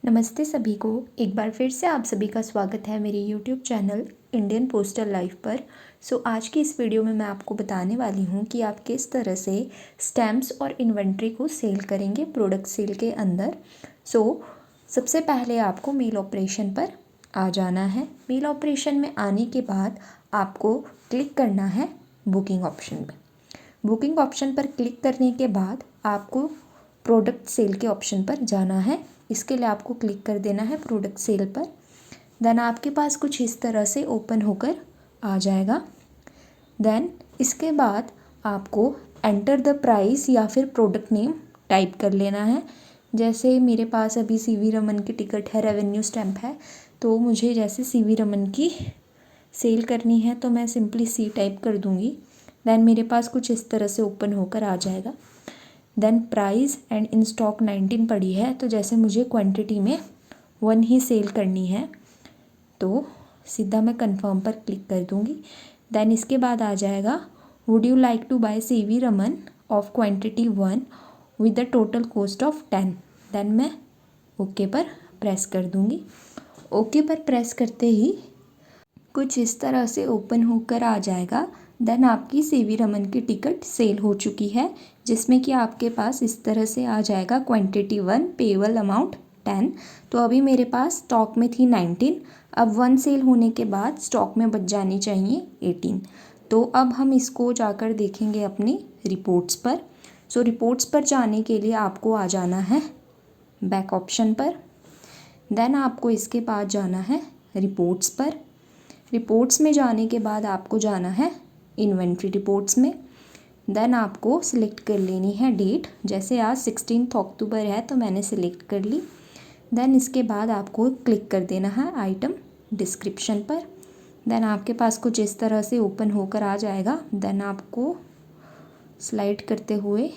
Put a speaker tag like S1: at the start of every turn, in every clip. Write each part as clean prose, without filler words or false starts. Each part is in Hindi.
S1: नमस्ते सभी को। एक बार फिर से आप सभी का स्वागत है मेरे YouTube channel Indian postal life पर। आज की इस वीडियो में मैं आपको बताने वाली हूँ कि आप किस तरह से स्टैम्प्स और इन्वेंट्री को सेल करेंगे प्रोडक्ट सेल के अंदर। सबसे पहले आपको मेल ऑपरेशन पर आ जाना है। मेल ऑपरेशन में आने के बाद आपको क्लिक करना है बुकिंग ऑप्शन पर। बुकिंग ऑप्शन पर क्लिक करने के बाद आपको प्रोडक्ट सेल के ऑप्शन पर जाना है। इसके लिए आपको क्लिक कर देना है प्रोडक्ट सेल पर। देन आपके पास कुछ इस तरह से ओपन होकर आ जाएगा। देन इसके बाद आपको एंटर द प्राइस या फिर प्रोडक्ट नेम टाइप कर लेना है। जैसे मेरे पास अभी सीवी रमन की टिकट है, रेवेन्यू स्टैम्प है, तो मुझे जैसे सीवी रमन की सेल करनी है तो मैं सिंपली सी टाइप कर दूँगी। देन मेरे पास कुछ इस तरह से ओपन होकर आ जाएगा। Then price and in stock 19 पड़ी है, तो जैसे मुझे क्वांटिटी में 1 ही सेल करनी है तो सीधा मैं कंफर्म पर क्लिक कर दूंगी। देन इसके बाद आ जाएगा would you like to buy CV Raman of quantity 1 with the total cost of 10। Then मैं ओके पर प्रेस कर दूंगी। ओके पर प्रेस करते ही कुछ इस तरह से ओपन होकर आ जाएगा। देन आपकी सीवी रमन की टिकट सेल हो चुकी है, जिसमें कि आपके पास इस तरह से आ जाएगा क्वांटिटी 1 पेएबल अमाउंट 10। तो अभी मेरे पास स्टॉक में थी 19, अब 1 सेल होने के बाद स्टॉक में बच जानी चाहिए 18। तो अब हम इसको जाकर देखेंगे अपनी रिपोर्ट्स पर। रिपोर्ट्स पर जाने के लिए आपको आ जाना है बैक ऑप्शन पर। देन आपको इसके बाद जाना है रिपोर्ट्स पर। रिपोर्ट्स में जाने के बाद आपको जाना है इन्वेंट्री रिपोर्ट्स में। देन आपको सिलेक्ट कर लेनी है डेट। जैसे आज 16 अक्टूबर है तो मैंने सिलेक्ट कर ली। देन इसके बाद आपको क्लिक कर देना है आइटम डिस्क्रिप्शन पर। देन आपके पास कुछ इस तरह से ओपन होकर आ जाएगा। देन आपको स्लाइड करते हुए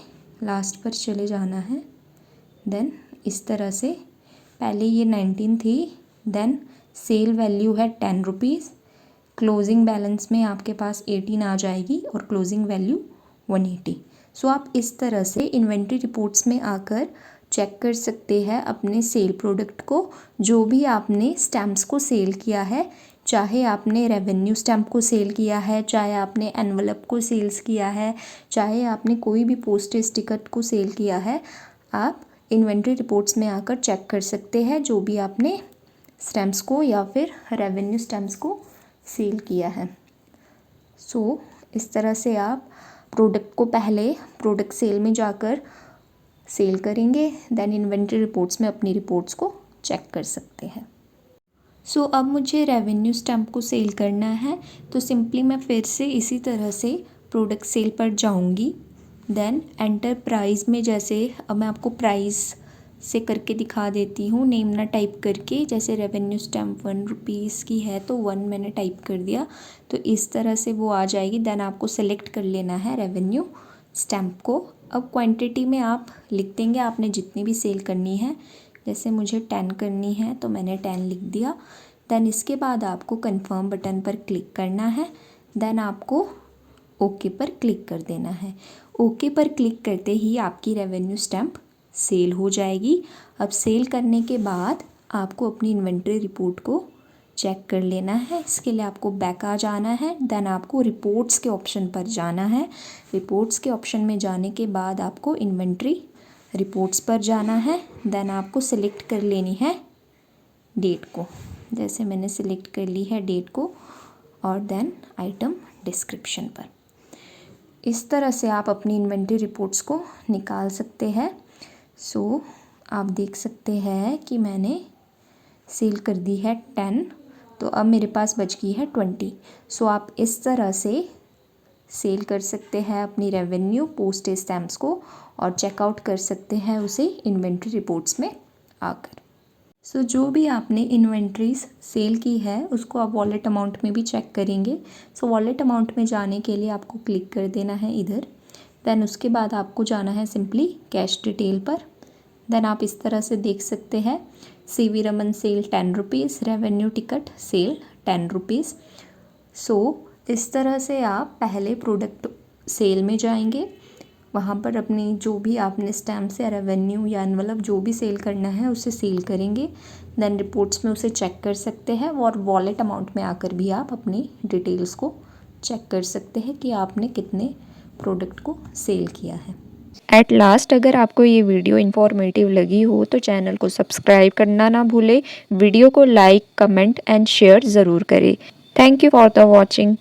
S1: लास्ट पर चले जाना है। देन इस तरह से पहले ये 19 थी, देन सेल वैल्यू है 10 रुपीज़, क्लोजिंग बैलेंस में आपके पास 18 आ जाएगी और क्लोजिंग वैल्यू 180। आप इस तरह से इन्वेंट्री रिपोर्ट्स में आकर चेक कर सकते हैं अपने सेल प्रोडक्ट को। जो भी आपने स्टैम्प्स को सेल किया है, चाहे आपने रेवेन्यू स्टैम्प को सेल किया है, चाहे आपने एनवलप को सेल्स किया है, चाहे आपने कोई भी पोस्टेज टिकट को सेल किया है, आप इन्वेंट्री रिपोर्ट्स में आकर चेक कर सकते हैं जो भी आपने स्टैम्प्स को या फिर रेवेन्यू स्टैम्प्स को सेल किया है। इस तरह से आप प्रोडक्ट को पहले प्रोडक्ट सेल में जाकर सेल करेंगे, देन इन्वेंट्री रिपोर्ट्स में अपनी रिपोर्ट्स को चेक कर सकते हैं। अब मुझे रेवेन्यू स्टैम्प को सेल करना है तो सिंपली मैं फिर से इसी तरह से प्रोडक्ट सेल पर जाऊंगी। देन एंटर प्राइस में, जैसे अब मैं आपको प्राइस से करके दिखा देती हूँ, नेम ना टाइप करके। जैसे रेवेन्यू स्टैम्प 1 रुपीज़ की है तो 1 मैंने टाइप कर दिया, तो इस तरह से वो आ जाएगी। देन आपको सेलेक्ट कर लेना है रेवेन्यू स्टैम्प को। अब क्वांटिटी में आप लिख देंगे आपने जितनी भी सेल करनी है। जैसे मुझे 10 करनी है तो मैंने 10 लिख दिया। देन इसके बाद आपको कंफर्म बटन पर क्लिक करना है। देन आपको ओके पर क्लिक कर देना है। ओके पर क्लिक करते ही आपकी रेवेन्यू स्टैम्प सेल हो जाएगी। अब सेल करने के बाद आपको अपनी इन्वेंट्री रिपोर्ट को चेक कर लेना है। इसके लिए आपको बैक आ जाना है। देन आपको रिपोर्ट्स के ऑप्शन पर जाना है। रिपोर्ट्स के ऑप्शन में जाने के बाद आपको इन्वेंट्री रिपोर्ट्स पर जाना है। देन आपको सिलेक्ट कर लेनी है डेट को। जैसे मैंने सिलेक्ट कर ली है डेट को, और देन आइटम डिस्क्रिप्शन पर। इस तरह से आप अपनी इन्वेंट्री रिपोर्ट्स को निकाल सकते हैं। आप देख सकते हैं कि मैंने सेल कर दी है 10, तो अब मेरे पास बच गई है 20। आप इस तरह से सेल कर सकते हैं अपनी रेवेन्यू पोस्टेज स्टैम्प्स को और चेकआउट कर सकते हैं उसे इन्वेंट्री रिपोर्ट्स में आकर। जो भी आपने इन्वेंट्रीज सेल की है उसको आप वॉलेट अमाउंट में भी चेक करेंगे। वॉलेट अमाउंट में जाने के लिए आपको क्लिक कर देना है इधर। देन उसके बाद आपको जाना है सिंपली कैश डिटेल पर। देन आप इस तरह से देख सकते हैं CV Raman sale 10 rupees, revenue ticket sale 10 rupees. इस तरह से आप पहले प्रोडक्ट सेल में जाएंगे, वहाँ पर अपनी जो भी आपने स्टैम्प्स या रेवेन्यू या एनवलप जो भी सेल करना है उसे सेल करेंगे। देन रिपोर्ट्स में उसे चेक कर सकते हैं और वॉलेट अमाउंट में आकर भी आप अपनी डिटेल्स को चेक कर सकते हैं कि आपने कितने प्रोडक्ट को सेल किया है। एट लास्ट, अगर आपको ये वीडियो इन्फॉर्मेटिव लगी हो तो चैनल को सब्सक्राइब करना ना भूलें। वीडियो को लाइक, कमेंट एंड शेयर ज़रूर करें। Thank you for the watching.